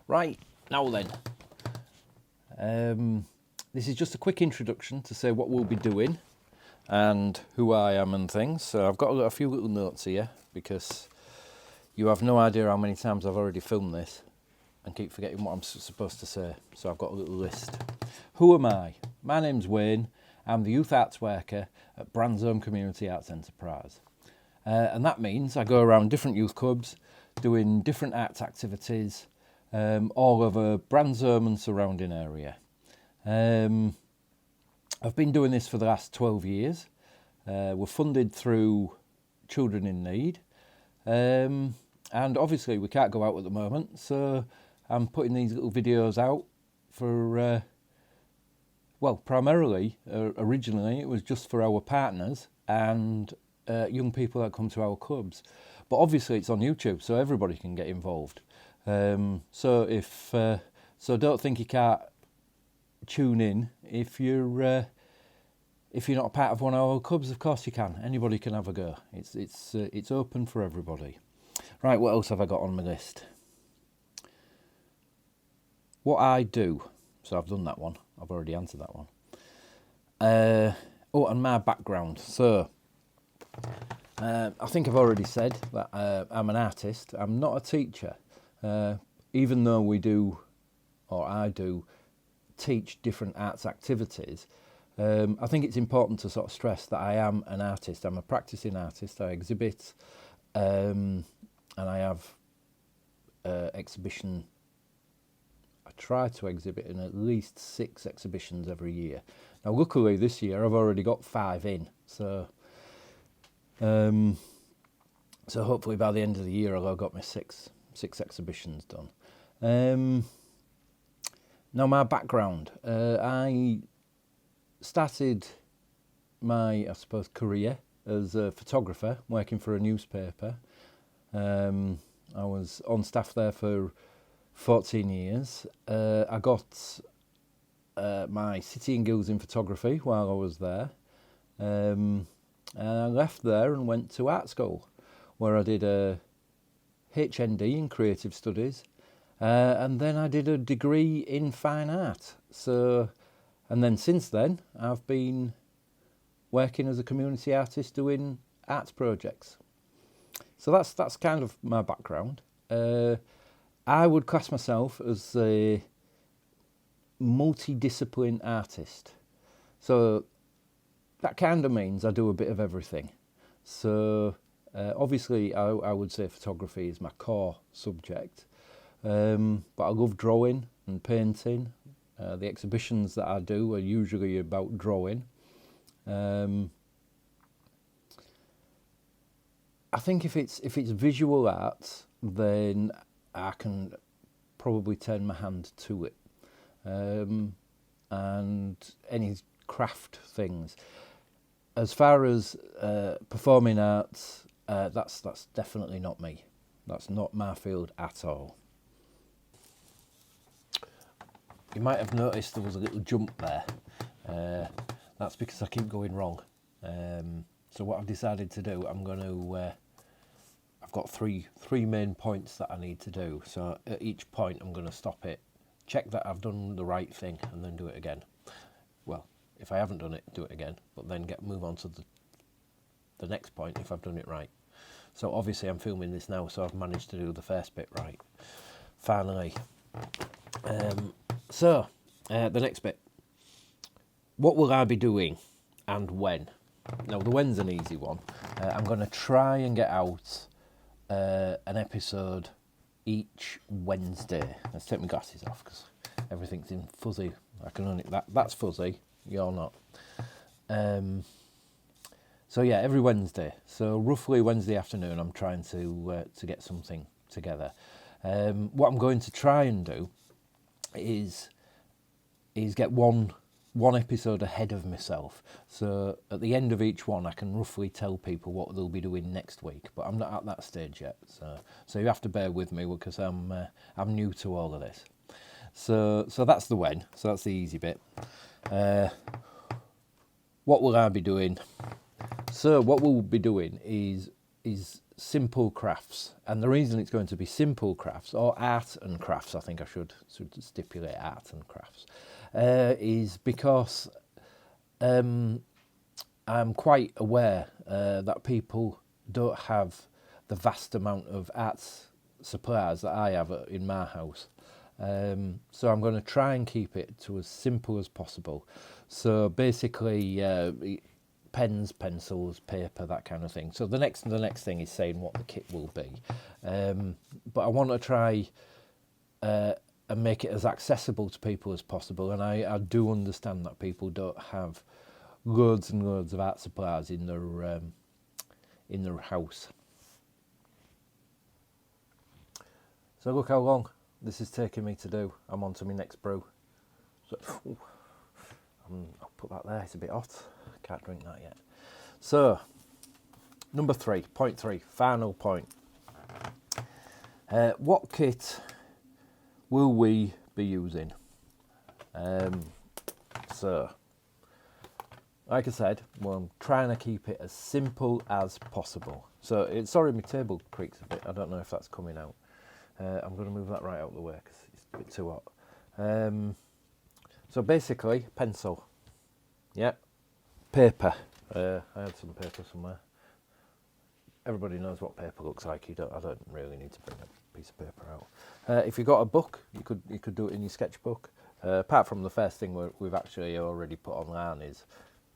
Right, now then. This is just a quick introduction to say what we'll be doing and who I am and things. So I've got a few little notes here because you have no idea how many times I've already filmed this and keep forgetting what I'm supposed to say. So I've got a little list. Who am I? My name's Wayne. I'm the youth arts worker at Bransholme Community Arts Enterprise. And that means I go around different youth clubs doing different arts activities all over Bransholme and surrounding area. I've been doing this for the last 12 years. We're funded through Children in Need. And obviously we can't go out at the moment, so I'm putting these little videos out for, well, primarily, originally it was just for our partners and young people that come to our clubs. But obviously it's on YouTube, so everybody can get involved. So don't think you can't tune in. If you're not a part of one of our clubs, of course you can. Anybody can have a go. It's open for everybody. Right, what else have I got on my list? What I do. So I've done that one. I've already answered that one. And my background. So I think I've already said that I'm an artist. I'm not a teacher. Even though I do teach different arts activities, I think it's important to sort of stress that I am an artist. I'm a practicing artist. I exhibit, and I have exhibition. I try to exhibit in at least 6 exhibitions every year. Now, luckily this year I've already got 5 in, so hopefully by the end of the year I'll have got my six exhibitions done. Now, my background. I started my, I suppose, career as a photographer, working for a newspaper. I was on staff there for 14 years. I got my City and Guilds in photography while I was there. And I left there and went to art school, where I did a HND in creative studies. And then I did a degree in fine art. And then since then, I've been working as a community artist doing arts projects. So that's kind of my background. I would class myself as a multidiscipline artist. So that kind of means I do a bit of everything. So obviously I would say photography is my core subject. But I love drawing and painting. The exhibitions that I do are usually about drawing. I think if it's visual art, then I can probably turn my hand to it. And any craft things. As far as performing arts, that's definitely not me. That's not my field at all. You might have noticed there was a little jump there. That's because I keep going wrong. So what I've decided to do, I've got three main points that I need to do. So at each point I'm going to stop it, check that I've done the right thing, and then do it again. Well, if I haven't done it, do it again, but then move on to the next point if I've done it right. So obviously I'm filming this now, so I've managed to do the first bit right. Finally. So, the next bit. What will I be doing and when? Now, the when's an easy one. I'm going to try and get out an episode each Wednesday. Let's take my glasses off because everything's in fuzzy. I can only that's fuzzy. You're not. So yeah, every Wednesday. So roughly Wednesday afternoon, I'm trying to get something together. What I'm going to try and do is get one episode ahead of myself. So at the end of each one, I can roughly tell people what they'll be doing next week. But I'm not at that stage yet. So you have to bear with me because I'm new to all of this. So that's the when. So that's the easy bit. What will I be doing? So what we'll be doing is is simple crafts, and the reason it's going to be simple crafts, or art and crafts, I think I should stipulate art and crafts, is because I'm quite aware that people don't have the vast amount of arts supplies that I have in my house. So I'm going to try and keep it to as simple as possible. So basically, pens, pencils, paper, that kind of thing. So the next thing is saying what the kit will be. But I want to try and make it as accessible to people as possible. And I do understand that people don't have loads and loads of art supplies in their house. So look how long this is taking me to do. I'm on to my next brew. So, I'll put that there, it's a bit hot. Can't drink that yet. So, number 3, point 3, final point. What kit will we be using? So, like I said, well, I'm trying to keep it as simple as possible. So, sorry, my table creaks a bit. I don't know if that's coming out. I'm going to move that right out of the way because it's a bit too hot. So basically, pencil. Yeah. Paper. I had some paper somewhere. Everybody knows what paper looks like. I don't really need to bring a piece of paper out. If you've got a book, you could do it in your sketchbook. Apart from the first thing we've actually already put online is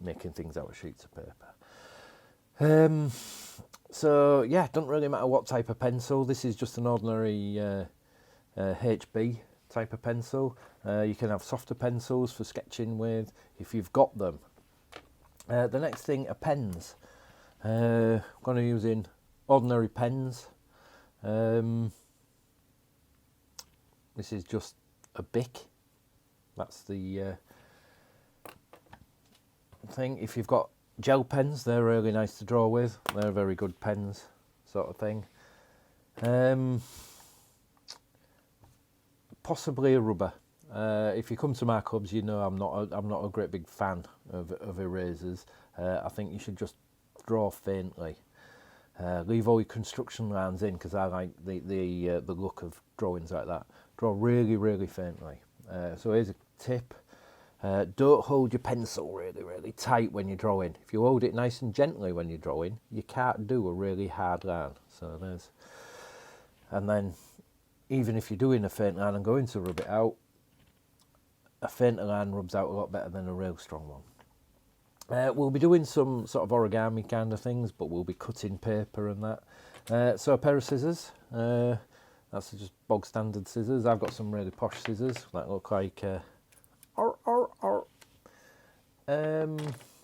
making things out of sheets of paper. So yeah, don't really matter what type of pencil. This is just an ordinary HB type of pencil. You can have softer pencils for sketching with if you've got them. The next thing are pens. I'm going to be using ordinary pens. This is just a Bic. That's the thing. If you've got gel pens, they're really nice to draw with. They're very good pens, sort of thing. Possibly a rubber. If you come to my clubs, you know I'm not a great big fan of erasers. I think you should just draw faintly. Leave all your construction lines in because I like the look of drawings like that. Draw really, really faintly. So here's a tip. Don't hold your pencil really, really tight when you're drawing. If you hold it nice and gently when you're drawing, you can't do a really hard line. So there's, and then even if you're doing a faint line and going to rub it out, a fainter line rubs out a lot better than a real strong one. We'll be doing some sort of origami kind of things, but we'll be cutting paper and that. So a pair of scissors. That's just bog standard scissors. I've got some really posh scissors that look like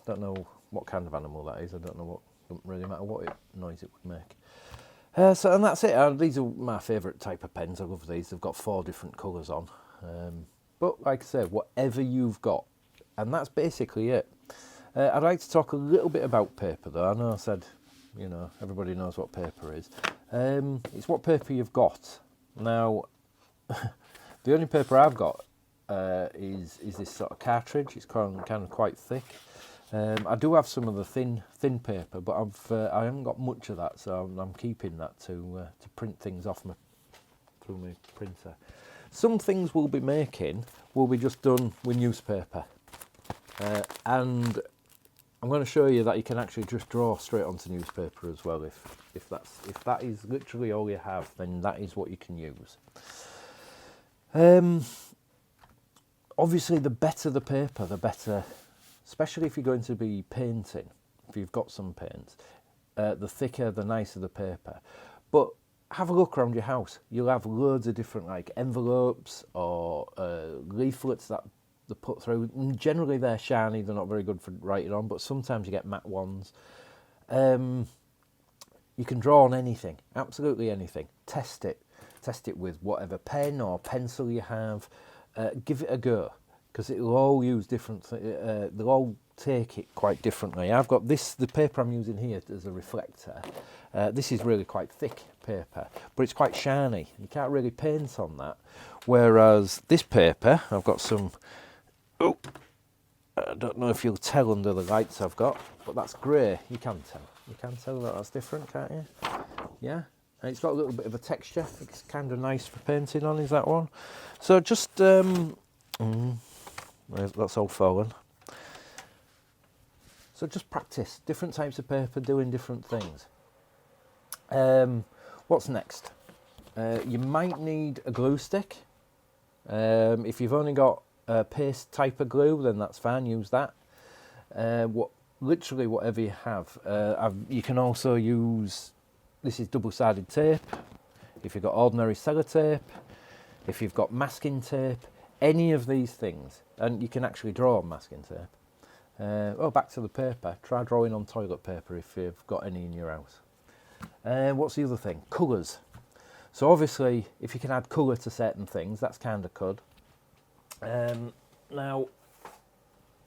don't know what kind of animal that is. I don't really matter what noise it would make. So and that's it. These are my favourite type of pens. I love these. They've got 4 different colours on. But like I said, whatever you've got, and that's basically it. I'd like to talk a little bit about paper though. I know I said, you know, everybody knows what paper is. It's what paper you've got. Now, the only paper I've got is this sort of cartridge. It's kind of quite thick. I do have some of the thin paper, but I haven't got much of that, so I'm keeping that to print things off through my printer. Some things we'll be making will be just done with newspaper, and I'm going to show you that you can actually just draw straight onto newspaper as well. If that is literally all you have, then that is what you can use. Obviously, the better the paper, the better, especially if you're going to be painting, if you've got some paints, the thicker, the nicer the paper. But have a look around your house. You'll have loads of different like envelopes or leaflets that they put through. And generally, they're shiny. They're not very good for writing on, but sometimes you get matte ones. You can draw on anything, absolutely anything. Test it with whatever pen or pencil you have. Give it a go, because it'll all use different. They'll all take it quite differently. I've got the paper I'm using here as a reflector. This is really quite thick paper, but it's quite shiny. You can't really paint on that. Whereas this paper, I've got some. Oh, don't know if you'll tell under the lights I've got, but that's grey. You can tell. You can tell that that's different, can't you? Yeah. And it's got a little bit of a texture. It's kind of nice for painting on, is that one? So just, that's all fallen. So just practice different types of paper, doing different things. What's next? You might need a glue stick. If you've only got a paste type of glue, then that's fine, use that. Literally whatever you have. You can also use, this is double-sided tape. If you've got ordinary sellotape, if you've got masking tape, any of these things, and you can actually draw on masking tape. Back to the paper. Try drawing on toilet paper if you've got any in your house. What's the other thing? Colours. So obviously, if you can add colour to certain things, that's kind of good. Now,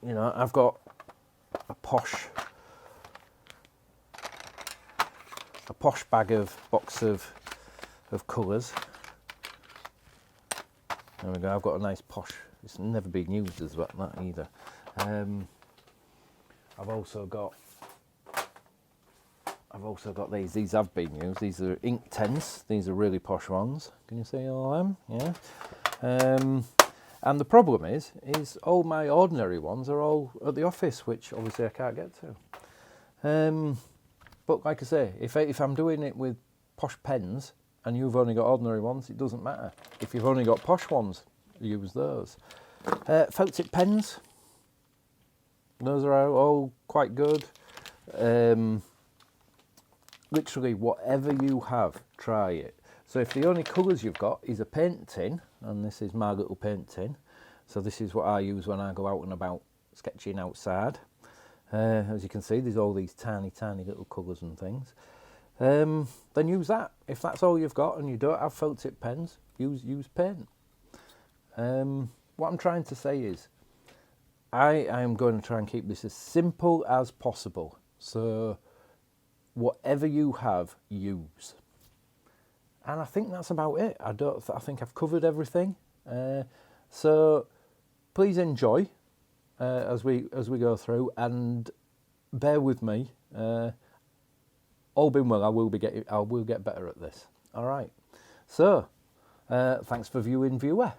you know, I've got a posh box of colours. There we go. I've got a nice posh. It's never been used as that either. I've also got these. These have been used. These are ink tents. These are really posh ones. Can you see all them? Yeah. And the problem is all my ordinary ones are all at the office, which obviously I can't get to. But like I say, if I'm doing it with posh pens and you've only got ordinary ones, it doesn't matter. If you've only got posh ones, use those. Felt tip pens. Those are all quite good. Literally whatever you have, try it. So if the only colours you've got is a paint tin, and this is my little paint tin, so this is what I use when I go out and about sketching outside. As you can see, there's all these tiny little colours and things. Then use that. If that's all you've got and you don't have felt tip pens, use paint. What I'm trying to say is, I am going to try and keep this as simple as possible. So whatever you have, use. And I think that's about it. I think I've covered everything. So please enjoy as we go through, and bear with me. All being well, I will get better at this. All right. So thanks for viewing, viewer.